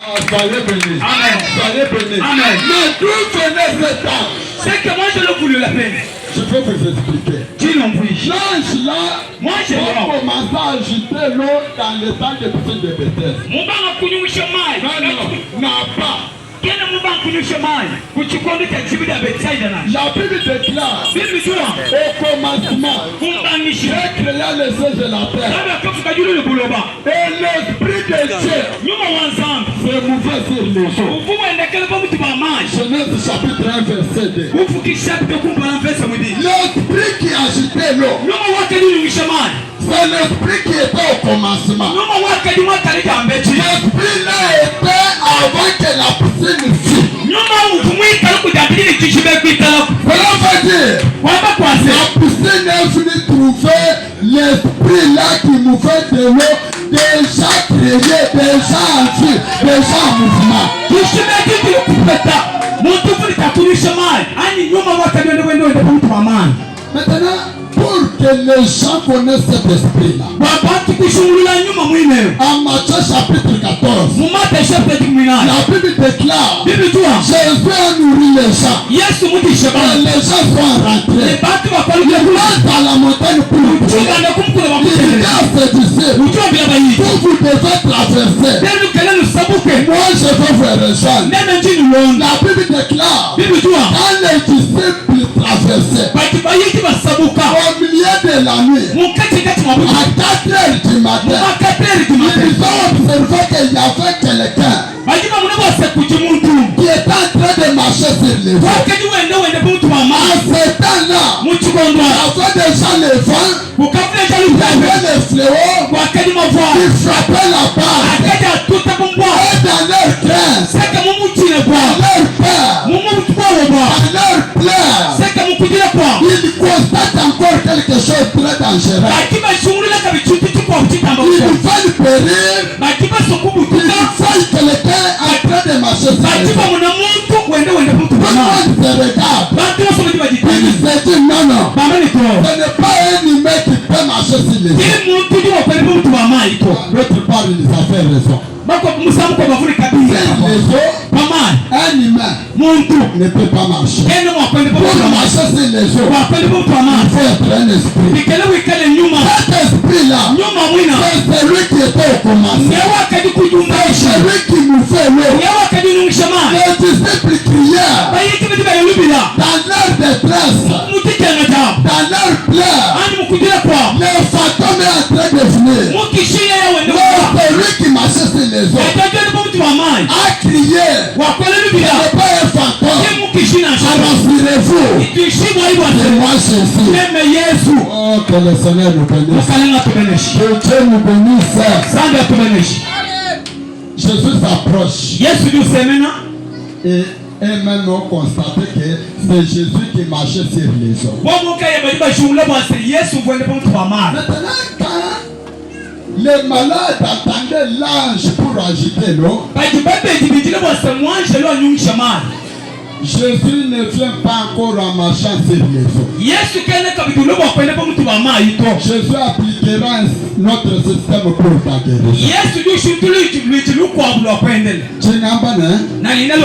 Soyez bénis. Amen. Soyez bénis. Amen. Mais d'où venait ce temps? C'est que moi je le voulu la peine. Je vais vous expliquer. Dis non plus. L'ange là, Moi je on l'ai. commence à agiter l'eau dans le temps de piscine de Bethesda. Mon banc a connu le chemin. Non, n'a pas. Quel est mon banc connu le chemin? Pour tu connais ta Bible d'Abetsaï dans la. La Bible déclare Bible dit au commencement, mon banc Michel. j'ai créé les cieux et la terre. Là quand tu as dit le boulot bas. Et l'esprit de Dieu Nous m'avons ensemble. s'est mouvé sur les eaux. Vous voyez quel bon tu vas manger. Genèse chapitre 1 verset 2. Vous faut qu'il chaque de comprendre fait ça me dit. L'esprit qui agitait l'eau, Nous m'avons connu le chemin. c'est l'esprit qui était au commencement. Nous m'avons connu moi t'as dit en bêtise. L'esprit là était avant que la piscine fût. Nous m'avons connu quand tu as dit que tu vais quitter la. Cela veut dire, la piscine est venue trouver l'esprit là qui mouvait de l'eau, déjà créé, déjà en vie, déjà en mouvement. Tu sais bien que tu es coupé ça. Mon tout pour ta connu chemin. Ani nous m'avons connu le window de bon toi man. Maintenant, pour que les gens connaissent cet esprit là, Papa tu peux changer la nous m'amène. en Matthieu chapitre 14, Mon matin chef de criminel. la Bible déclare, Bible toi. Jésus a nourri les gens. Yes tu me dis Et chemin. les gens sont Les rentrés. bateaux va pas le Ils faire. montent dans la montagne pour Tu prier. vas le comprendre Il dit va à ses disciples, Où tu vas bien bailler. vous devez traverser. Dès nous qu'elle nous sabouke. Moi je vais vous rejoindre. Même dit nous l'on. La Bible déclare, Bible toi. quand les disciples traversaient, Bah tu bailler tu vas sabouka. au milieu de la nuit, Mon kati m'a à 4 heures du matin, Mon 4 heures du matin. ils ont observé qu'il y avait quelqu'un Bah tu vas me voir c'est pour tout monde. qui était en train de marcher sur les eaux. Wakati wende bon tu À mama. ce temps-là, Mutu il y kondwa. avait déjà le vent, Ukafuna il jalu y tabe. avait les fléaux Wakati mavwa. qui frappaient la barre. Akaja tuta kumbwa. Et dans leur crainte, Seka mumu tine kwa. dans leur peur, Mumu tukwa wabwa. dans leur pleurs, Seka mukujira kwa. ils constatent encore quelque chose de très dangereux. Bakiba shungula kabichuti tukwa utitamba. Ils veulent périr. Bakiba sokubu Il tuta. faut quelqu'un en train de marcher sur les Bakiba eaux. muna muntu wende bon tu Tout le mama. monde se regarde. Bantu wasoma Il tibajitani. se dit non, non. Bamani ko. Ce n'est pas un humain qui peut marcher sur les eaux. Ili muntu di wapeli bon tu mama iko. L'autre part, ils ont fait raison. Bako musamu kwa bafuni Sur kabisa. les eaux, Mama. un humain Muntu. ne peut pas marcher. Ene mwakwende bon Pour tu mama. marcher sur les eaux, Wakwende bon tu mama. il faut être un esprit. Ikele wikele nyuma. Cet esprit-là, Nyuma mwina. c'est celui qui était au commencement. Ngewa kadi kujumbaisha. Celui qui nous fait l'eau. Ngewa kadi nungshama. Les disciples crièrent Bayiki bitu bayulubila. dans leur détresse, Mutikanga jam. dans leur pleurs. Ani mukujira kwa. Le fantôme est en train de venir. Mukishiya ya wende Donc, kwa. celui qui marchait sur les eaux Yatajwe bo mtu mamai. a crié. Wakwele Ce lubila. n'est pas un fantôme. Ye mukishina shama. Rassurez-vous. Ituishimwa iwa C'est se. moi Jésus. Neme Yesu. Oh, que le Seigneur nous bénisse. Mukalenga tubeneshi. Que Dieu nous bénisse. Sanga tubeneshi. Jésus s'approche. Yesu jusemena. Et maintenant constaté que c'est Jésus qui marchait sur les eaux. Bomuka ya badiba shungula bwase Yesu wende bo mtu mamai. Maintenant, quand les malades attendaient l'ange pour agiter l'eau, Bajibebe jibitile bwase mwanje lo nyungshama. Jésus ne vient pas encore en marchant sur les eaux. Yesu kene kabitulo bwakwende bo mtu mamai to. Jésus appliquera notre système pour ta guérison. Yesu jushutulu ichulu kwa blo kwendele. Tu n'as pas, hein? Na linalo